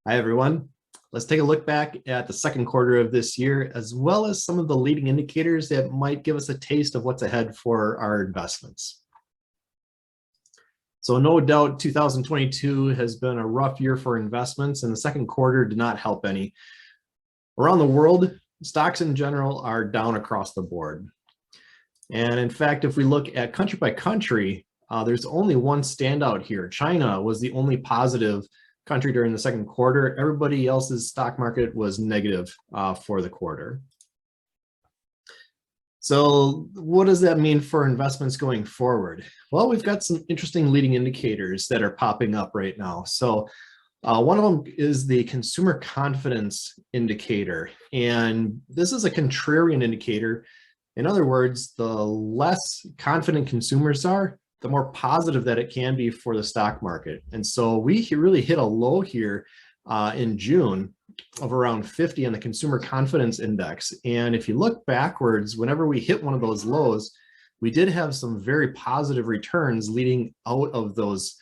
Hi, everyone. Let's take a look back at the second quarter of this year, as well as some of the leading indicators that might give us a taste of what's ahead for our investments. So no doubt 2022 has been a rough year for investments, and the second quarter did not help any. Around the world, stocks in general are down across the board. And in fact, if we look at country by country, there's only one standout here. China was the only positive country during the second quarter. Everybody else's stock market was negative for the quarter. So what does that mean for investments going forward? Well, we've got some interesting leading indicators that are popping up right now. So one of them is the consumer confidence indicator. And this is a contrarian indicator. In other words, the less confident consumers are, the more positive that it can be for the stock market. And so we really hit a low here in June of around 50 on the consumer confidence index. And if you look backwards, whenever we hit one of those lows, we did have some very positive returns leading out of those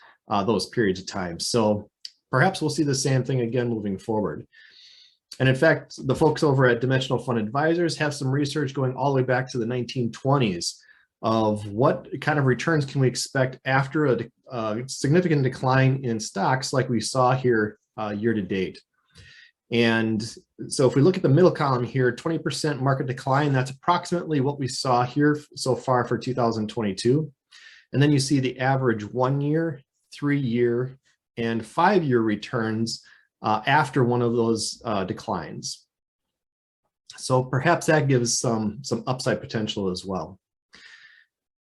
periods of time. So perhaps we'll see the same thing again moving forward. And in fact, the folks over at Dimensional Fund Advisors have some research going all the way back to the 1920s of what kind of returns can we expect after a significant decline in stocks like we saw here year to date. And so if we look at the middle column here, 20% market decline, that's approximately what we saw here so far for 2022. And then you see the average 1 year, 3 year, and 5 year returns after one of those declines. So perhaps that gives some upside potential as well.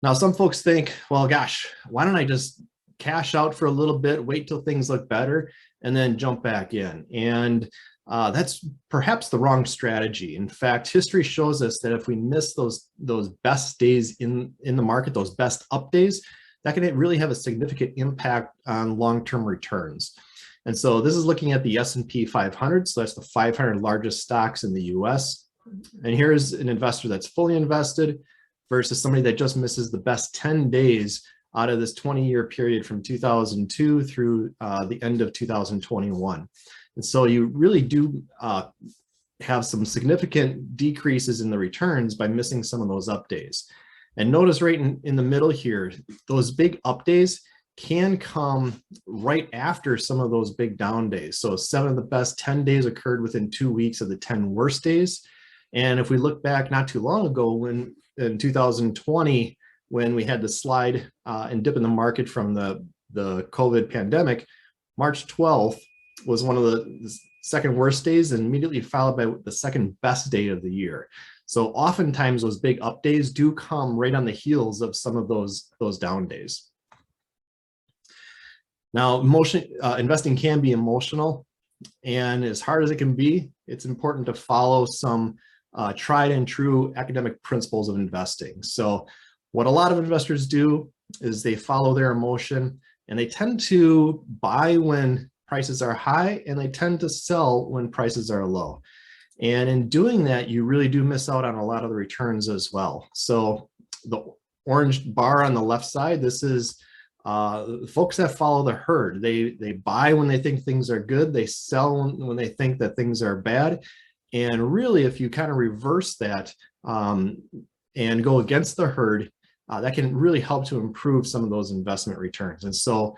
Now, some folks think, well, gosh, why don't I just cash out for a little bit, wait till things look better, and then jump back in? And that's perhaps the wrong strategy. In fact, history shows us that if we miss those best days in the market, those best up days, that can really have a significant impact on long-term returns. And so this is looking at the S&P 500. So that's the 500 largest stocks in the US. And here's an investor that's fully invested versus somebody that just misses the best 10 days out of this 20-year period from 2002 through the end of 2021. And so you really do have some significant decreases in the returns by missing some of those up days. And notice right in the middle here, those big up days can come right after some of those big down days. So 7 of the best 10 days occurred within 2 weeks of the 10 worst days. And if we look back not too long ago, when in 2020, when we had the slide and dip in the market from the COVID pandemic, March 12th was one of the second worst days and immediately followed by the second best day of the year. So oftentimes those big up days do come right on the heels of some of those down days. Now, investing can be emotional, and as hard as it can be, it's important to follow some tried and true academic principles of investing. So what a lot of investors do is they follow their emotion, and they tend to buy when prices are high, and they tend to sell when prices are low. And in doing that, you really do miss out on a lot of the returns as well. So the orange bar on the left side, this is folks that follow the herd. They buy when they think things are good, they sell when they think that things are bad. And really, if you kind of reverse that and go against the herd, that can really help to improve some of those investment returns. And so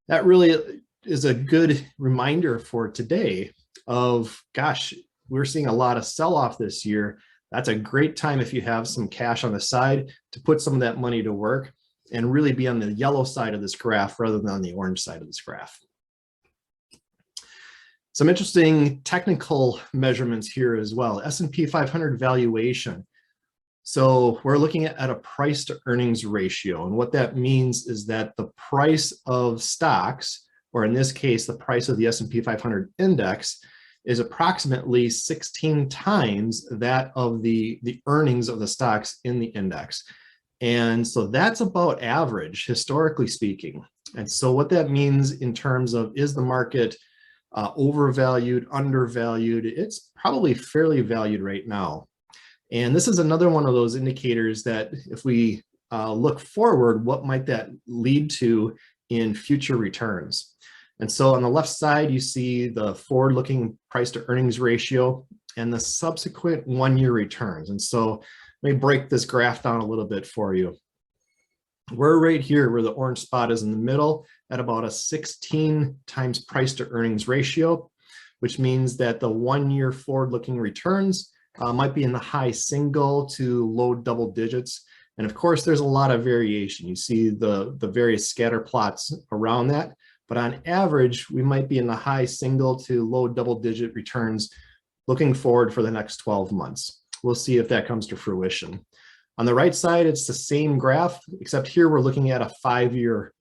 that really is a good reminder for today of, gosh, we're seeing a lot of sell-off this year. That's a great time if you have some cash on the side to put some of that money to work and really be on the yellow side of this graph rather than on the orange side of this graph. Some interesting technical measurements here as well. S&P 500 valuation. So we're looking at a price to earnings ratio. And what that means is that the price of stocks, or in this case, the price of the S&P 500 index, is approximately 16 times that of the earnings of the stocks in the index. And so that's about average, historically speaking. And so what that means in terms of, is the market overvalued, undervalued? It's probably fairly valued right now. And this is another one of those indicators that if we look forward, what might that lead to in future returns? And so on the left side, you see the forward-looking price to earnings ratio and the subsequent one-year returns. And so let me break this graph down a little bit for you. We're right here where the orange spot is in the middle at about a 16 times price to earnings ratio, which means that the one-year forward-looking returns might be in the high single to low double digits. And of course, there's a lot of variation. You see the various scatter plots around that, but on average, we might be in the high single to low double digit returns looking forward for the next 12 months. We'll see if that comes to fruition. On the right side, it's the same graph, except here we're looking at a 5-year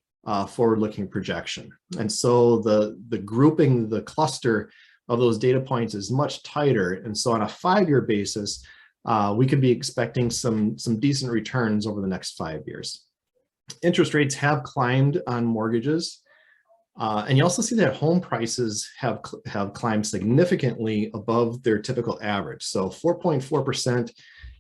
forward-looking projection. And so the grouping, the cluster of those data points is much tighter. And so on a 5-year basis, we could be expecting some decent returns over the next 5 years. Interest rates have climbed on mortgages. And you also see that home prices have climbed significantly above their typical average. So 4.4%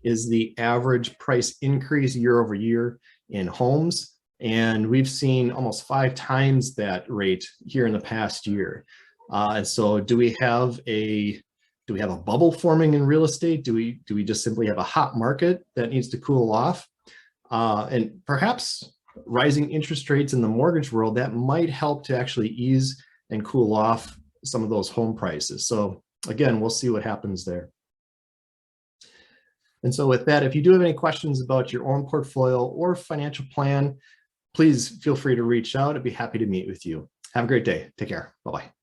is the average price increase year over year in homes. And we've seen almost 5 times that rate here in the past year. And so do we have a bubble forming in real estate? Do we just simply have a hot market that needs to cool off? And perhaps rising interest rates in the mortgage world, that might help to actually ease and cool off some of those home prices. So again, we'll see what happens there. And so with that, if you do have any questions about your own portfolio or financial plan, please feel free to reach out. I'd be happy to meet with you. Have a great day. Take care. Bye-bye.